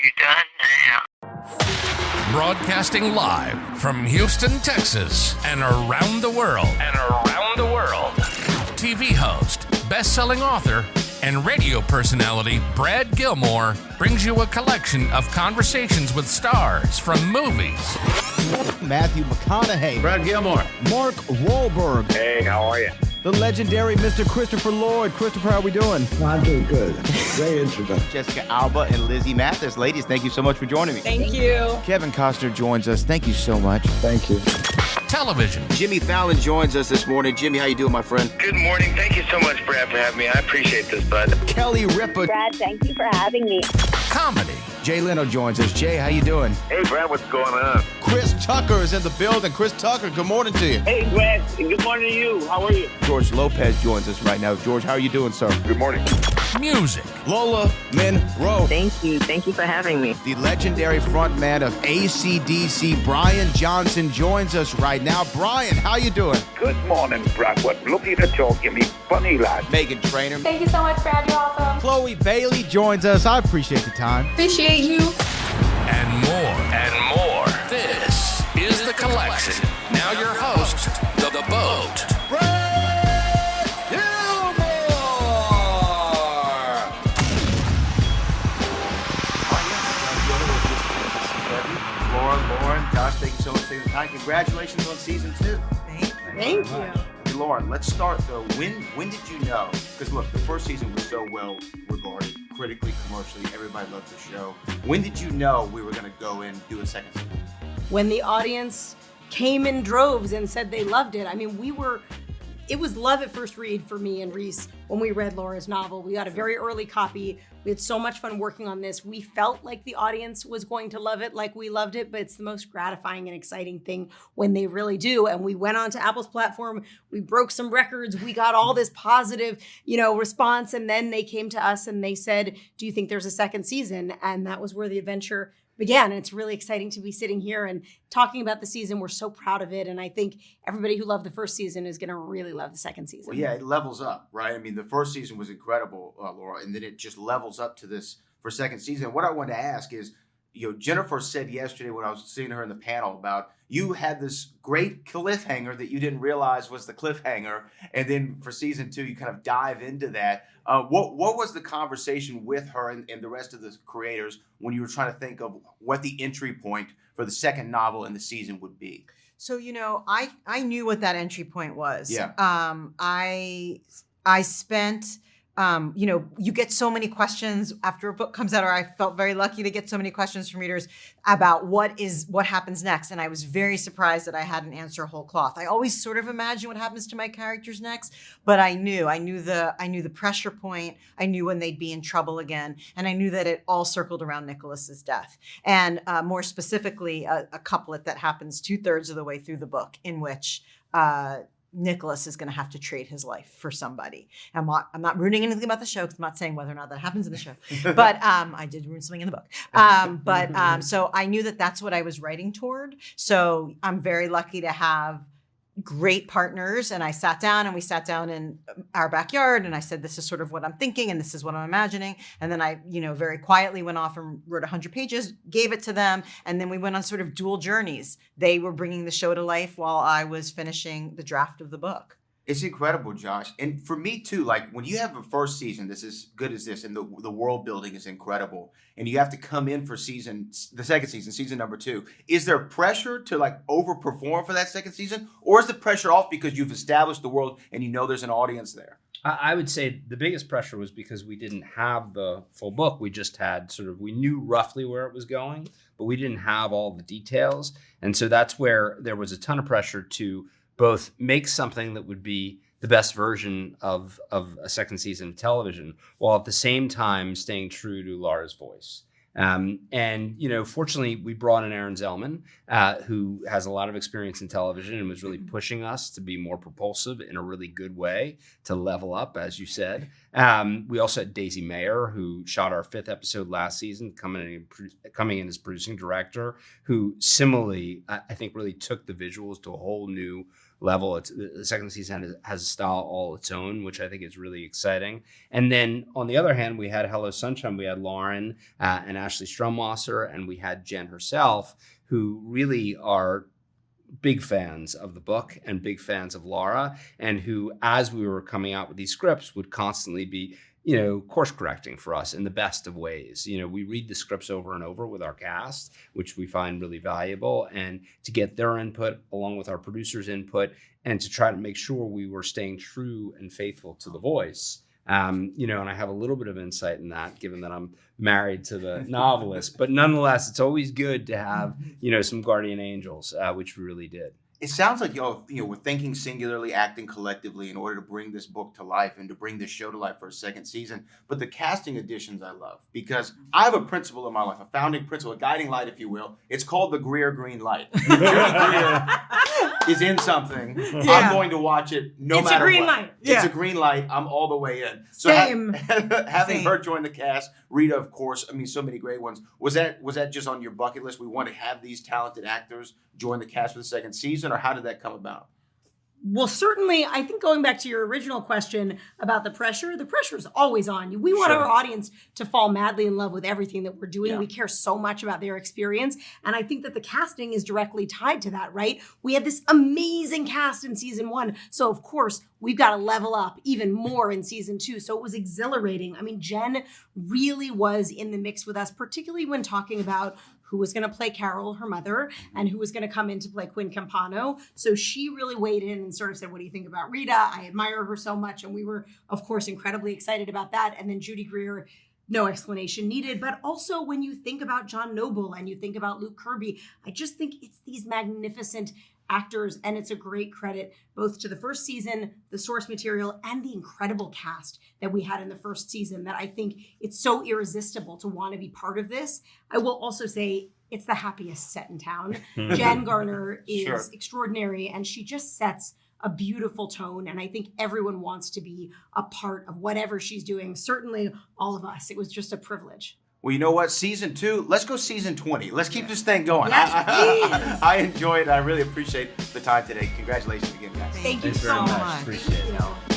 you done now? Broadcasting live from Houston, Texas, and around the world. TV host, best-selling author, and radio personality Brad Gilmore brings you a collection of conversations with stars from movies. Matthew McConaughey. Brad Gilmore. Mark Wahlberg. Hey, how are you? The legendary Mr. Christopher Lloyd. Christopher, how we doing? I'm doing good. Great introduction. Jessica Alba and Lizzie Mathis. Ladies, thank you so much for joining me. Thank you. Kevin Costner joins us. Thank you so much. Thank you. Television. Jimmy Fallon joins us this morning. Jimmy, how you doing, my friend? Good morning. Thank you so much, Brad, for having me. I appreciate this, bud. Kelly Ripa. Brad, thank you for having me. Comedy. Jay Leno joins us. Jay, how you doing? Hey, Brad, what's going on? Chris Tucker is in the building. Chris Tucker, good morning to you. Hey, Brad. Good morning to you. How are you? George Lopez joins us right now. George, how are you doing, sir? Good morning. Music. Lola Monroe. Thank you. Thank you for having me. The legendary frontman of AC/DC, Brian Johnson, joins us right now. Brian, how you doing? Good morning, Brad. What looking to talk to me, funny lad. Megan Trainor. Thank you so much, Brad. You're awesome. Chloe Bailey joins us. I appreciate the time. Appreciate you. And more. This is The Collection. Now your host, The Boat. Brad Gilmore! Lauren, Josh, thank you so much for taking the time. Congratulations on season 2. Thank you. Hey, Lauren, let's start though. When did you know? Because look, the first season was so well regarded, critically, commercially, everybody loved the show. When did you know we were going to go in and do a second season? When the audience came in droves and said they loved it. I mean, it was love at first read for me and Reese when we read Laura's novel. We got a very early copy. We had so much fun working on this. We felt like the audience was going to love it like we loved it, but it's the most gratifying and exciting thing when they really do. And we went on to Apple's platform. We broke some records. We got all this positive, response. And then they came to us and they said, do you think there's a second season? And that was where the adventure began. And it's really exciting to be sitting here and talking about the season. We're so proud of it. And I think everybody who loved the first season is going to really love the second season. Well, yeah, it levels up, right? I mean, the first season was incredible, Laura, and then it just levels up to this for second season. What I wanted to ask is, Jennifer said yesterday when I was seeing her in the panel about you had this great cliffhanger that you didn't realize was the cliffhanger. And then for season 2, you kind of dive into that. What was the conversation with her and the rest of the creators when you were trying to think of what the entry point for the second novel in the season would be? So, I knew what that entry point was. Yeah. I spent, you get so many questions after a book comes out, or I felt very lucky to get so many questions from readers about what happens next. And I was very surprised that I had an answer whole cloth. I always sort of imagine what happens to my characters next, but I knew the pressure point. I knew when they'd be in trouble again. And I knew that it all circled around Nicholas's death. And more specifically, a couplet that happens 2/3 of the way through the book in which, Nicholas is going to have to trade his life for somebody. I'm not ruining anything about the show because I'm not saying whether or not that happens in the show, but I did ruin something in the book. So I knew that that's what I was writing toward. So I'm very lucky to have great partners. And we sat down in our backyard and I said, this is sort of what I'm thinking and this is what I'm imagining. And then I, very quietly went off and wrote 100 pages, gave it to them. And then we went on sort of dual journeys. They were bringing the show to life while I was finishing the draft of the book. It's incredible, Josh. And for me too, like when you have a first season that's as good as this and the world building is incredible and you have to come in for the second season, season number 2, is there pressure to like overperform for that second season? Or is the pressure off because you've established the world and there's an audience there? I would say the biggest pressure was because we didn't have the full book. We just had we knew roughly where it was going, but we didn't have all the details. And so that's where there was a ton of pressure to both make something that would be the best version of a second season of television, while at the same time staying true to Laura's voice. Fortunately, we brought in Aaron Zellman, who has a lot of experience in television and was really pushing us to be more propulsive in a really good way, to level up, as you said. We also had Daisy Mayer, who shot our 5th episode last season, coming in as producing director, who similarly, I think, really took the visuals to a whole new level. The second season has a style all its own, which I think is really exciting. And then on the other hand, we had Hello Sunshine. We had Lauren and Ashley Strumwasser, and we had Jen herself, who really are big fans of the book and big fans of Laura, and who, as we were coming out with these scripts, would constantly be, course correcting for us in the best of ways. We read the scripts over and over with our cast, which we find really valuable, and to get their input along with our producers' input, and to try to make sure we were staying true and faithful to the voice. And I have a little bit of insight in that, given that I'm married to the novelist. But nonetheless, it's always good to have, some guardian angels, which we really did. It sounds like we're thinking singularly, acting collectively in order to bring this book to life and to bring this show to life for a second season. But the casting additions I love, because I have a principle in my life, a founding principle, a guiding light, if you will. It's called the Greer green light. Greer is in something. Yeah. I'm going to watch it no matter what. It's a green light. It's a green light. I'm all the way in. So Same. Having her join the cast, Rita, of course, so many great ones. Was that just on your bucket list? We want to have these talented actors join the cast for the second season, or how did that come about? Well, certainly, I think going back to your original question about the pressure is always on you. We want our audience to fall madly in love with everything that we're doing. Yeah. We care so much about their experience. And I think that the casting is directly tied to that, right? We had this amazing cast in season 1. So, of course, we've got to level up even more in season 2. So it was exhilarating. I mean, Jen really was in the mix with us, particularly when talking about who was going to play Carol, her mother, and who was going to come in to play Quinn Campano. So she really weighed in and sort of said, what do you think about Rita? I admire her so much. And we were, of course, incredibly excited about that. And then Judy Greer, no explanation needed. But also when you think about John Noble and you think about Luke Kirby, I just think it's these magnificent actors, and it's a great credit both to the first season, the source material, and the incredible cast that we had in the first season that I think it's so irresistible to want to be part of this. I will also say it's the happiest set in town. Jen Garner is extraordinary, and she just sets a beautiful tone, and I think everyone wants to be a part of whatever she's doing, certainly all of us. It was just a privilege. Well, you know what? Season 2, let's go season 20. Let's keep this thing going. Yes, please. I enjoyed it. I really appreciate the time today. Congratulations again, guys. Thank you so much. Appreciate it.